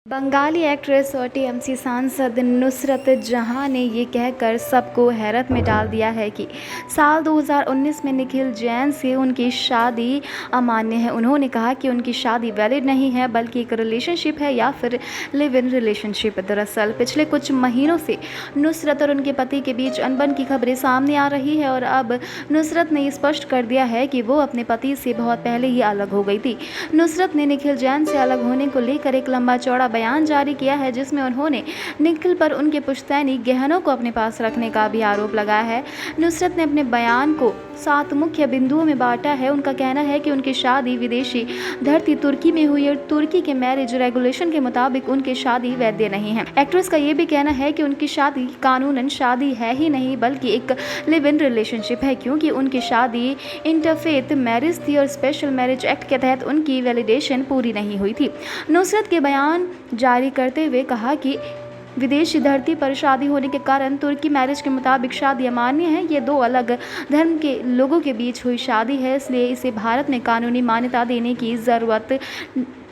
Bengali actress और TMC सांसद नुसरत जहां ने ये कहकर सबको हैरत में डाल दिया है कि साल 2019 में निखिल जैन से उनकी शादी अमान्य है। उन्होंने कहा कि उनकी शादी वैलिड नहीं है बल्कि एक रिलेशनशिप है या फिर लिव इन रिलेशनशिप। दरअसल पिछले कुछ महीनों से नुसरत और उनके पति के बीच अनबन की खबरें सामने आ रही है और अब नुसरत ने स्पष्ट कर दिया है कि वो अपने पति से बहुत पहले ही अलग हो गई थी। नुसरत ने निखिल जैन से अलग होने को लेकर एक लंबा चौड़ा बयान जारी किया है जिसमें उन्होंने निखिल पर उनके पुश्तैनी गहनों को अपने पास रखने का भी आरोप लगाया है। नुसरत ने अपने बयान को 7 मुख्य बिंदुओं में बांटा है। उनका कहना है कि उनकी शादी विदेशी धरती तुर्की में हुई और तुर्की के मैरिज रेगुलेशन के मुताबिक उनकी शादी वैध नहीं है। एक्ट्रेस का ये भी कहना है कि उनकी शादी कानूनन शादी है ही नहीं बल्कि एक लिव इन रिलेशनशिप है, क्योंकि उनकी शादी इंटरफेथ मैरिज थी और स्पेशल मैरिज एक्ट के तहत उनकी वैलिडेशन पूरी नहीं हुई थी। नुसरत के बयान जारी करते हुए कहा कि विदेशी धरती पर शादी होने के कारण तुर्की मैरिज के मुताबिक शादी अमान्य है। ये 2 अलग धर्म के लोगों के बीच हुई शादी है, इसलिए इसे भारत में कानूनी मान्यता देने की ज़रूरत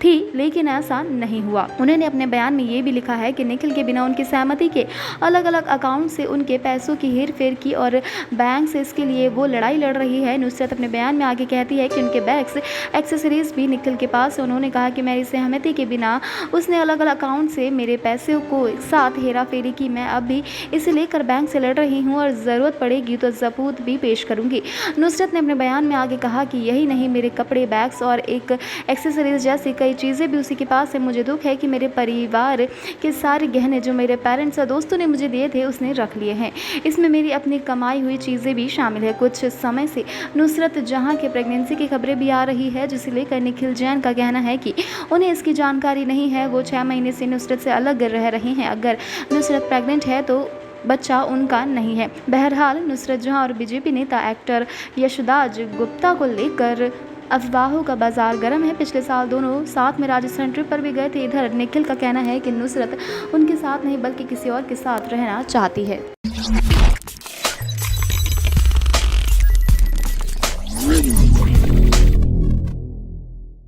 थी, लेकिन ऐसा नहीं हुआ। उन्होंने अपने बयान में ये भी लिखा है कि निखिल के बिना उनकी सहमति के अलग अलग अकाउंट से उनके पैसों की हेरफेर की और बैंक से इसके लिए वो लड़ाई लड़ रही है। नुसरत अपने बयान में आगे कहती है कि उनके बैग्स एक्सेसरीज भी निखिल के पास है। उन्होंने कहा कि मेरी सहमति के बिना उसने अलग अलग अकाउंट से मेरे पैसों को साथ हेरा फेरी की। मैं अब भी इसे लेकर बैंक से लड़ रही हूँ और ज़रूरत पड़ेगी तो सबूत भी पेश करूँगी। नुसरत ने अपने बयान में आगे कहा कि यही नहीं, मेरे कपड़े, बैग्स और एक एक्सेसरीज जैसी कई चीज़ें भी उसी के पास है। मुझे दुख है कि मेरे परिवार के सारे गहने जो मेरे पेरेंट्स और दोस्तों ने मुझे दिए थे उसने रख लिए हैं। इसमें मेरी अपनी कमाई हुई चीज़ें भी शामिल है। कुछ समय से नुसरत जहां के प्रेगनेंसी की खबरें भी आ रही है, जिसे लेकर निखिल जैन का कहना है कि उन्हें इसकी जानकारी नहीं है। वो 6 महीने से नुसरत से अलग रह रहे हैं। अगर नुसरत प्रेग्नेंट है तो बच्चा उनका नहीं है। बहरहाल नुसरत जहां और बीजेपी नेता एक्टर यशदाज गुप्ता को लेकर अफवाहों का बाजार गर्म है। पिछले साल दोनों साथ में राजस्थान ट्रिप पर भी गए थे। इधर निखिल का कहना है कि नुसरत उनके साथ नहीं बल्कि किसी और के साथ रहना चाहती है।